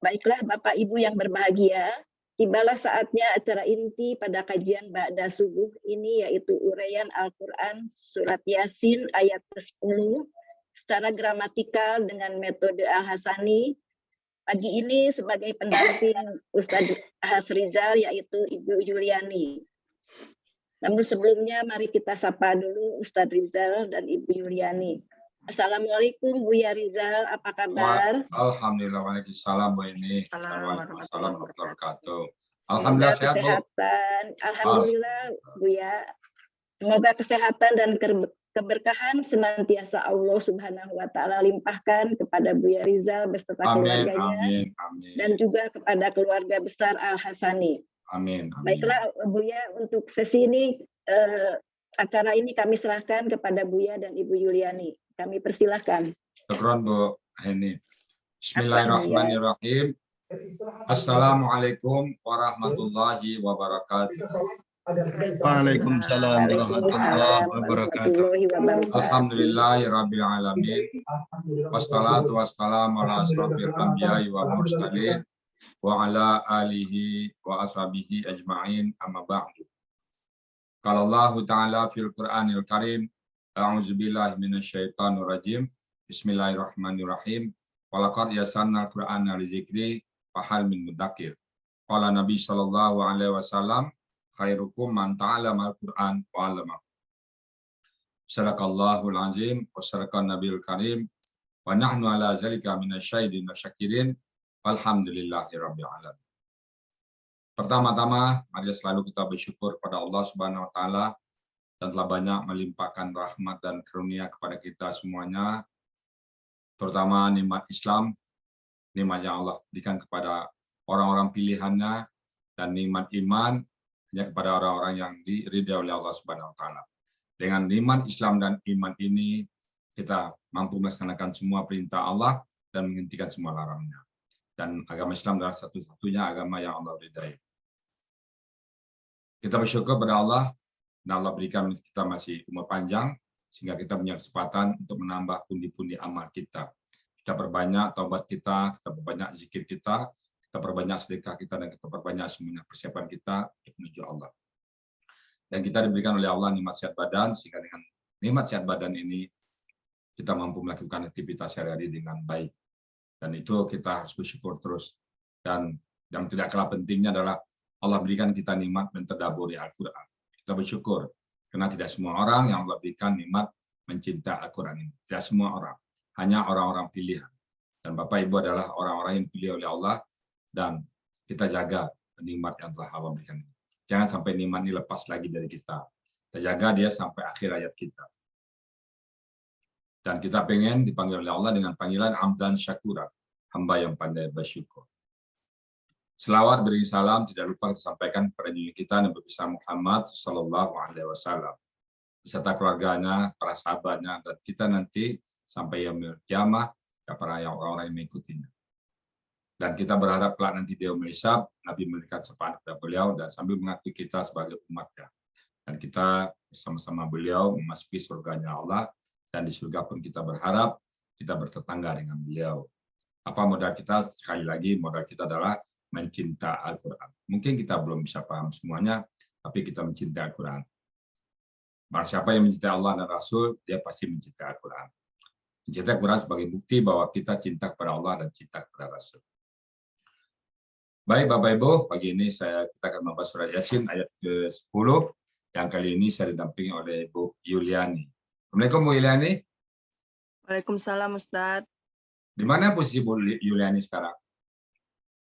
Baiklah Bapak Ibu yang berbahagia, tibalah saatnya acara inti pada kajian Ba'da Subuh ini, yaitu uraian Al-Quran Surat Yasin ayat ke-10 secara gramatikal dengan metode Al-Hasani. Pagi ini sebagai pendamping Ustadz Hasrizal, yaitu Ibu Yuliani. Namun sebelumnya mari kita sapa dulu Ustadz Rizal dan Ibu Yuliani. Assalamualaikum Bu Ya Rizal, apa kabar? Alhamdulillah, waalaikumsalam Bu ini. Waalaikumsalam warahmatullahi wabarakatuh. Alhamdulillah sehat Bu. kesehatan. Alhamdulillah Bu Ya. Semoga kesehatan dan keberkahan senantiasa Allah Subhanahu wa taala limpahkan kepada Bu Ya Rizal beserta keluarganya. Amin. Dan juga kepada keluarga besar Al-Hasani. Amin. Baiklah Bu Ya, untuk sesi ini acara ini kami serahkan kepada Bu Ya dan Ibu Yuliani. Kami persilahkan. Syukron Bu Heni. Bismillahirrahmanirrahim. Assalamualaikum warahmatullahi wabarakatuh. Waalaikumsalam warahmatullahi wabarakatuh. Alhamdulillahirabbil alamin. Wassalatu wassalamu ala asrofil anbiya'i wa mursalin wa ala alihi wa ashabihi ajma'in, amma ba'du. Qala Allah Ta'ala fil Qur'anil Karim, a'udzubillahi minasyaitonir rajim. Bismillahirrahmanirrahim. Walaqad yassarnal Qur'ana lizikri fahal min mudzakir. Qala Nabi sallallahu alaihi wasallam, khairukum man ta'allamal Qur'an wa 'allama. Sadaqallahul azim wa sadaqan nabiyul karim wa nahnu ala zalika minasyahidin wa syakirin. Alhamdulillahirabbil alamin. Pertama-tama, mari selalu kita bersyukur kepada Allah Subhanahu wa taala dan telah banyak melimpahkan rahmat dan karunia kepada kita semuanya, terutama nikmat Islam, nikmat yang Allah berikan kepada orang-orang pilihannya, dan nikmat iman hanya kepada orang-orang yang diridai oleh Allah Subhanahu wa taala. Dengan nikmat Islam dan iman ini, kita mampu melaksanakan semua perintah Allah dan menghentikan semua larangannya. Dan agama Islam adalah satu-satunya agama yang Allah ridai. Kita bersyukur kepada Allah, dan Allah berikan kita masih umur panjang, sehingga kita punya kesempatan untuk menambah pundi-pundi amal kita. Kita perbanyak taubat kita perbanyak zikir kita perbanyak sedekah kita, dan kita perbanyak semuanya persiapan kita menuju Allah. Dan kita diberikan oleh Allah nikmat sehat badan, sehingga dengan nikmat sehat badan ini kita mampu melakukan aktivitas sehari-hari dengan baik. Dan itu kita harus bersyukur terus. Dan yang tidak kalah pentingnya adalah Allah berikan kita nikmat mentadabburi Al-Quran. Kita bersyukur, karena tidak semua orang yang Allah berikan nikmat mencinta Al-Quran ini. Tidak semua orang, hanya orang-orang pilihan. Dan Bapak Ibu adalah orang-orang yang dipilih oleh Allah, dan kita jaga nikmat yang telah Allah berikan ini. Jangan sampai nikmat ini lepas lagi dari kita. Kita jaga dia sampai akhir hayat kita. Dan kita pengen dipanggil oleh Allah dengan panggilan Abdan Syakura, hamba yang pandai bersyukur. Selawat beri salam tidak lupa disampaikan kepada junjungan kita Nabi besar Muhammad Sallallahu Alaihi Wasallam, beserta keluarganya, para sahabatnya, dan kita nanti sampai yaumil kiamah para orang-orang yang mengikutinya. Dan kita berharap kelak nanti dia melisab, Nabi memberikan syafaat kepada beliau dan sambil mengakui kita sebagai umatnya. Dan kita bersama-sama beliau memasuki surganya Allah, dan di surga pun kita berharap kita bertetangga dengan beliau. Apa modal kita? Sekali lagi, modal kita adalah mencinta Al-Quran. Mungkin kita belum bisa paham semuanya, tapi kita mencintai Al-Quran. Barang siapa yang mencintai Allah dan Rasul, dia pasti mencintai Al-Quran. Mencintai Al-Quran sebagai bukti bahwa kita cinta kepada Allah dan cinta kepada Rasul. Baik Bapak Ibu, pagi ini kita akan membahas surat Yasin ayat ke-10, yang kali ini saya didampingi oleh Ibu Yuliani. Assalamualaikum Bu Yuliani. Waalaikumsalam Ustadz. Di mana posisi Bu Yuliani sekarang?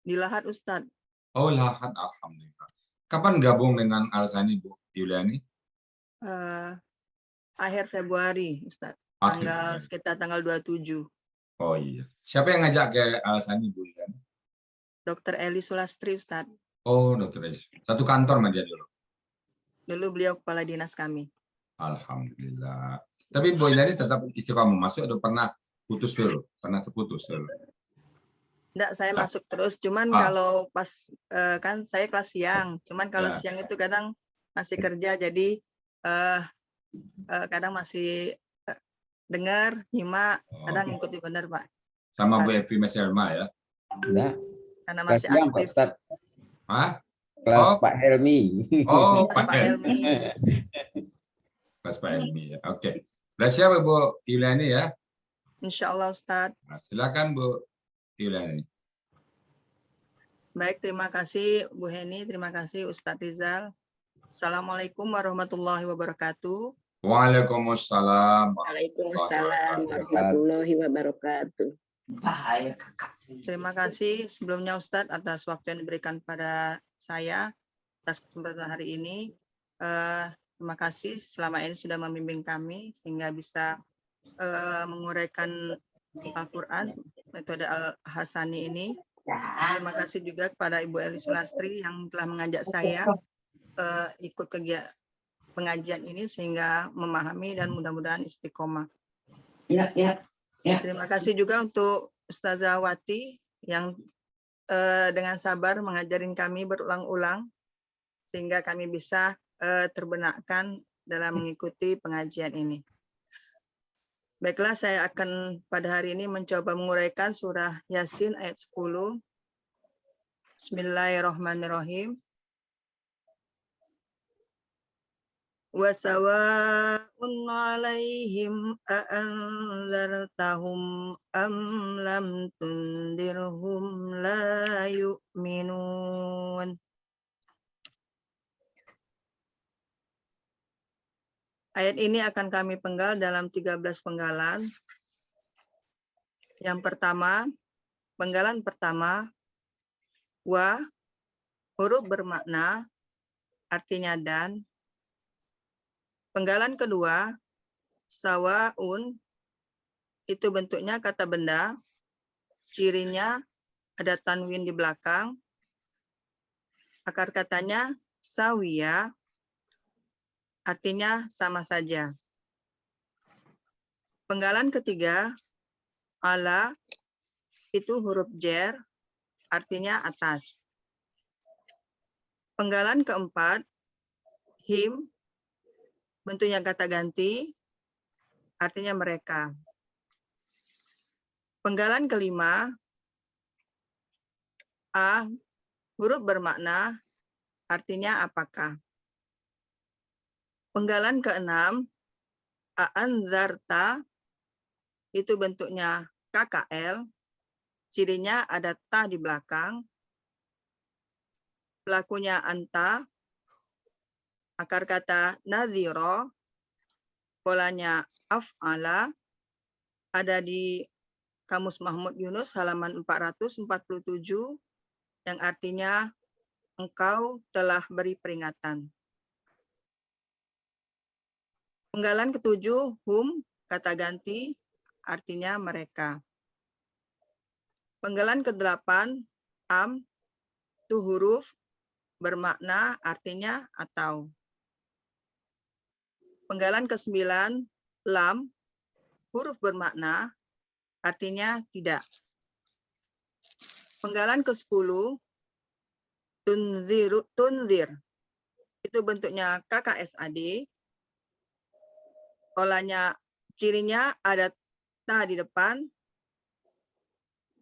Di Lahat Ustadz. Oh Lahat, alhamdulillah. Kapan gabung dengan Al-Hasani Bu Yuliani? Akhir Februari Ustadz. Sekitar tanggal 27. Oh iya. Siapa yang ngajak ke Al-Hasani Bu Yuliani? Dr. Eli Sulastri Ustadz. Oh Dr. Eli. Satu kantor sama dia dulu? Dulu beliau kepala dinas kami. Alhamdulillah. Tapi Bu Yuliani tetap istiqomah masuk atau pernah putus dulu? Pernah terputus dulu? Enggak, saya masuk terus. Cuman kalau pas kan saya kelas siang. Cuman kalau siang itu kadang masih kerja, jadi kadang masih dengar, nyimak, kadang ngikuti benar Pak. Sama Bu Evi Mas Elma ya? Enggak. karena Kelas masih siang Pak aktif. Ustadz. Hah? Kelas Oh. Pak Helmi. Oh, Kelas Pak Helmi. Kelas Pak Helmi ya. Oke. Sudah siap Bu Yuliani ya? Insya Allah Ustadz. Nah, silakan Bu Yuliani. Baik, terima kasih Bu Heni, terima kasih Ustadz Rizal. Assalamualaikum warahmatullahi wabarakatuh. Waalaikumsalam Waalaikumsalam warahmatullahi wabarakatuh. Terima kasih sebelumnya Ustadz atas waktu yang diberikan pada saya atas kesempatan hari ini. Terima kasih selama ini sudah membimbing kami sehingga bisa menguraikan Al-Quran metode Al-Hasani ini. Terima kasih juga kepada Ibu Elis Lastri yang telah mengajak saya ikut kegiatan pengajian ini sehingga memahami dan mudah-mudahan istiqomah. Terima kasih juga untuk Ustazah Wati yang dengan sabar mengajarin kami berulang-ulang sehingga kami bisa terbenakkan dalam mengikuti pengajian ini. Baiklah, saya akan pada hari ini mencoba menguraikan surah Yasin ayat 10. Bismillahirrahmanirrahim. Wa sawa'un 'alaihim a'anzartahum am lam tundirhum la yu'minun. Ayat ini akan kami penggal dalam 13 penggalan. Yang pertama, penggalan pertama, wa, huruf bermakna, artinya dan. Penggalan kedua, sawaun, itu bentuknya kata benda, cirinya ada tanwin di belakang, akar katanya sawiya, artinya sama saja. Penggalan ketiga, ala, itu huruf jer, artinya atas. Penggalan keempat, him, bentuknya kata ganti, artinya mereka. Penggalan kelima, a, huruf bermakna, artinya apakah. Penggalan keenam, a'anzarta, itu bentuknya KKL, cirinya ada ta di belakang. Pelakunya anta, akar kata nadhiro, polanya af'ala, ada di Kamus Mahmud Yunus halaman 447, yang artinya engkau telah beri peringatan. Penggalan ketujuh, hum, kata ganti, artinya mereka. Penggalan ke-8, am, itu huruf bermakna artinya atau. Penggalan ke-9, lam, huruf bermakna artinya tidak. Penggalan ke-10, tunzir, itu bentuknya KKSAD. Polanya, cirinya ada ta di depan.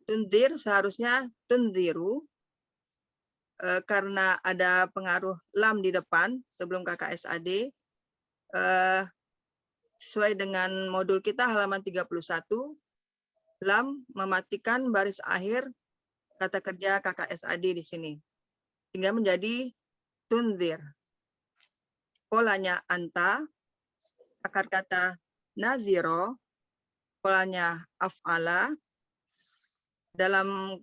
Tunzir seharusnya tunziru, karena ada pengaruh lam di depan sebelum KKSAD. Sesuai dengan modul kita halaman 31, lam mematikan baris akhir kata kerja KKSAD di sini, sehingga menjadi tunzir. Polanya anta, akar kata naziro, polanya af'ala. Dalam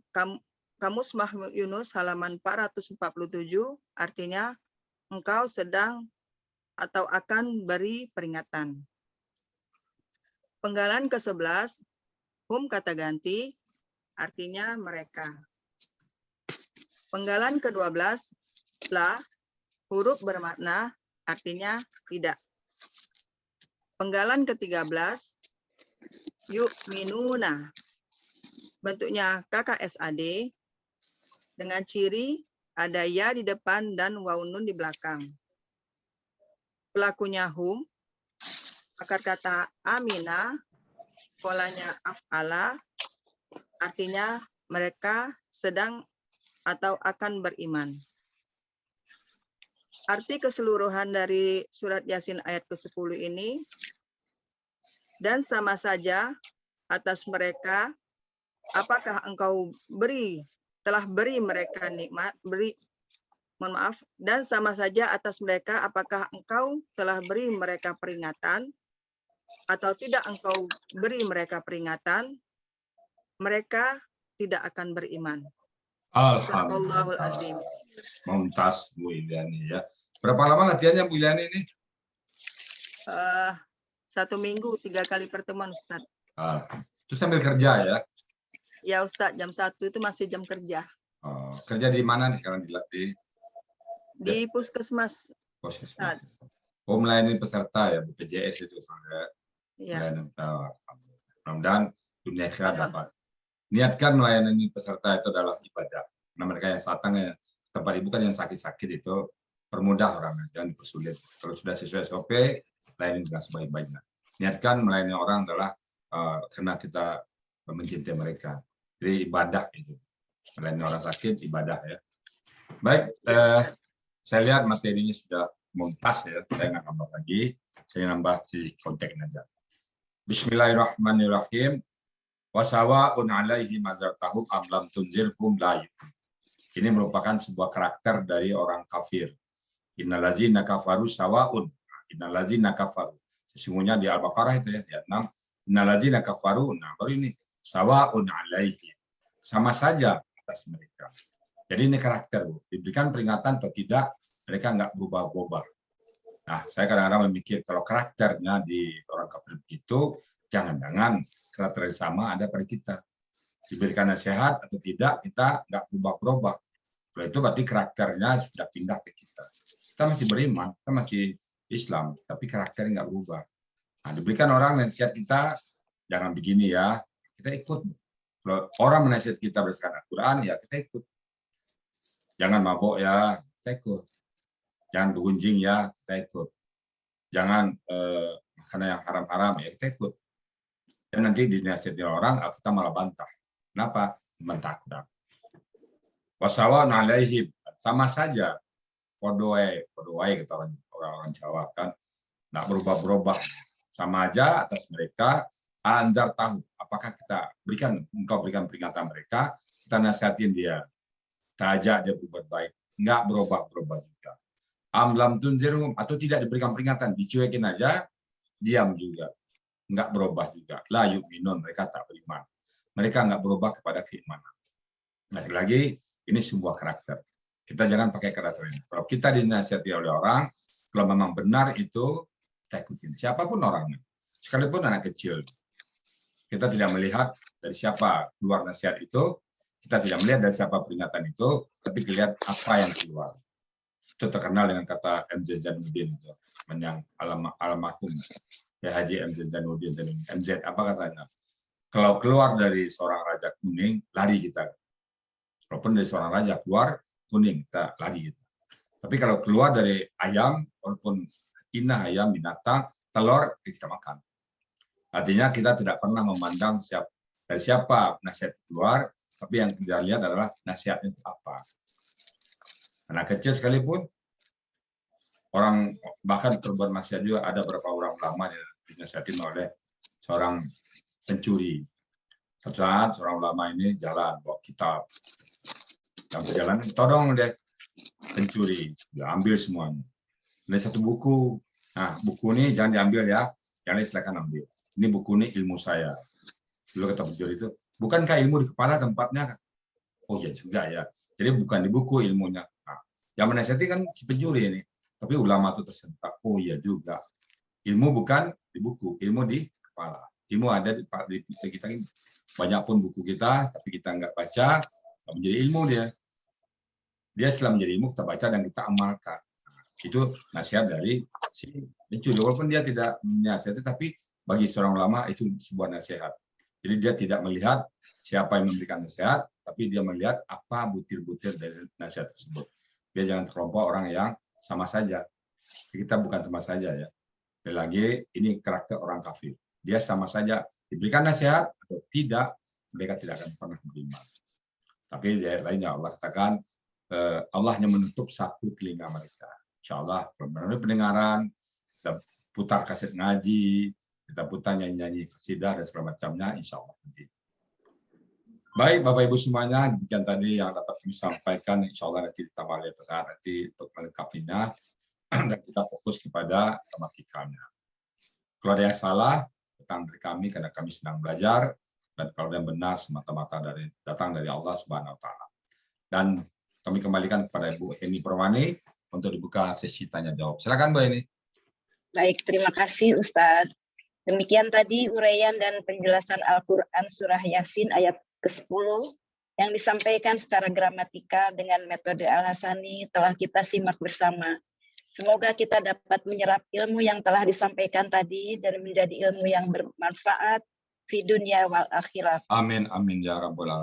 Kamus Mahmud Yunus halaman 447, artinya engkau sedang atau akan beri peringatan. Penggalan ke-11, hum kata ganti, artinya mereka. Penggalan ke-12, la, huruf bermakna, artinya tidak. Penggalan ke-13, yu'minuna, bentuknya KKSAD, dengan ciri ada ya di depan dan waw nun di belakang. Pelakunya hum, akar kata amina, polanya af'ala, artinya mereka sedang atau akan beriman. Arti keseluruhan dari surat Yasin ayat ke-10 ini, dan sama saja atas mereka, apakah engkau telah beri mereka nikmat, dan sama saja atas mereka, apakah engkau telah beri mereka peringatan, atau tidak engkau beri mereka peringatan, mereka tidak akan beriman. Sadaqallahul azim. Mumtaz Bu Iliani ya. Berapa lama latihannya Bu Iliani ini? 1 minggu 3 kali pertemuan Ustadz. Itu sambil kerja ya? Ya Ustadz, jam 1 itu masih jam kerja. Kerja di mana nih sekarang Di puskesmas. Puskesmas. Melayani peserta ya, BPJS itu Ya. Mudah-mudahan dunia akhirat dapat. Niatkan melayani peserta itu adalah ibadah. Nah, mereka yang datang tempat ibu kan yang sakit-sakit itu permudah orang, jangan dipersulit. Kalau sudah sesuai SOP, layani dengan sebaik-baiknya. Niatkan melayani orang adalah karena kita mencintai mereka. Jadi ibadah itu. Melayani orang sakit ibadah ya. Baik, saya lihat materinya sudah mumtaz ya. Saya nggak nambah lagi. Saya nambah si konteknya aja. Bismillahirrahmanirrahim. Wasawa'un alaihi mazartahum amlam tunzirhum la yu'minun. Ini merupakan sebuah karakter dari orang kafir. Innallazina kafaru sawa'un. Innallazina kafaru. Sesungguhnya di Al-Baqarah itu ya, ayat 6. Innallazina kafaru. Nah, baru ini sawa'un alaihi. Sama saja atas mereka. Jadi ini karakter, Bu. Diberikan peringatan atau tidak, mereka nggak berubah-ubah. Nah, saya kadang-kadang memikir kalau karakternya di orang kafir begitu, jangan-jangan karakter yang sama ada pada kita. Diberikan nasihat atau tidak, kita nggak berubah-ubah. Kalau itu berarti karakternya sudah pindah ke kita. Kita masih beriman, kita masih Islam, tapi karakternya nggak berubah. Nah, diberikan orang nasihat kita, jangan begini ya, kita ikut. Kalau orang menasihat kita berdasarkan Al-Quran, ya kita ikut. Jangan mabuk ya, kita ikut. Jangan bergunjing ya, kita ikut. Jangan makanan yang haram-haram ya, kita ikut. Dan nanti dinasihati orang, kita malah bantah. Kenapa? Bantah Al-Quran. Wasawan alaihim, sama saja. Podoai kata orang Jawa kan, nggak berubah-berubah. Sama aja atas mereka. Anjar tahu, apakah engkau berikan peringatan mereka, kita nasihatin dia, kita ajak dia berbuat baik, nggak berubah-berubah juga. Amlam tunzirhum, atau tidak diberikan peringatan, dicuekin aja, diam juga, nggak berubah juga. La yu'minun, mereka tak beriman. Mereka nggak berubah kepada keimanan. Nah, lagi ini sebuah karakter. Kita jangan pakai karakter ini. Kalau kita dinasihati oleh orang, kalau memang benar itu kita ikutin. Siapapun orangnya, sekalipun anak kecil. Kita tidak melihat dari siapa keluar nasihat itu, kita tidak melihat dari siapa peringatan itu, tapi lihat apa yang keluar. Itu terkenal dengan kata MZ Zainuddin, yang almarhum ya Haji MZ Zainuddin. MZ apa katanya? Kalau keluar dari seorang raja kuning, lari kita. Walaupun dari seorang raja keluar kuning, kita lari kita. Tapi kalau keluar dari ayam, walaupun inah ayam, binatang, telur, kita makan. Artinya kita tidak pernah memandang dari siapa nasihat keluar, tapi yang kita lihat adalah nasihatnya itu apa. Anak kecil sekalipun, orang bahkan berbuat maksiat juga, ada beberapa orang ulama yang dinasihatin oleh seorang pencuri. Suatu saat seorang ulama ini jalan bawa kitab, dalam perjalanan todong dia pencuri, dia ambil semuanya. Ada satu buku, nah buku ini jangan diambil ya, yang lain silakan ambil. Ini buku ini ilmu saya. Dulu kata pencuri itu, bukankah ilmu di kepala tempatnya? Oh ya juga ya. Jadi bukan di buku ilmunya. Nah, yang menasihati kan si pencuri ini. Tapi ulama itu tersentak. Oh ya juga. Ilmu bukan di buku, ilmu di kepala. Ilmu ada di kita ini. Banyak pun buku kita, tapi kita nggak baca, nggak menjadi ilmu dia. Dia setelah menjadi ilmu kita baca dan kita amalkan. Nah, itu nasihat dari si pencuri. Walaupun dia tidak menasihati, tapi bagi seorang ulama itu sebuah nasihat. Jadi dia tidak melihat siapa yang memberikan nasihat, tapi dia melihat apa butir-butir dari nasihat tersebut. Dia jangan terkelompok orang yang sama saja. Kita bukan sama saja ya. Sekali lagi, ini karakter orang kafir. Dia sama saja diberikan nasihat atau tidak, mereka tidak akan pernah beriman. Tapi di ayat lainnya Allah katakan Allah hanya menutup satu telinga mereka. Insya Allah melalui pendengaran, kita putar kaset ngaji, kita putar nyanyi-nyanyi kasidah dan segala macamnya, insya Allah. Baik Bapak Ibu semuanya, demikian tadi yang dapat kami sampaikan. Insya Allah nanti ditambah oleh pesan nanti untuk melengkapinya dan kita fokus kepada tematikannya. Kalau ada yang salah, datang dari kami karena kami sedang belajar, dan kalau yang benar semata-mata datang dari Allah Subhanahu Wa Taala. Dan kami kembalikan kepada Ibu Heni Perwani untuk dibuka sesi tanya jawab. Silakan Bu Heni. Baik, terima kasih Ustadz. Demikian tadi uraian dan penjelasan Al-Quran Surah Yasin ayat ke-10 yang disampaikan secara gramatikal dengan metode Al-Hasani telah kita simak bersama. Semoga kita dapat menyerap ilmu yang telah disampaikan tadi dan menjadi ilmu yang bermanfaat di dunia wal akhirat. Amin, amin ya rabbal alamin.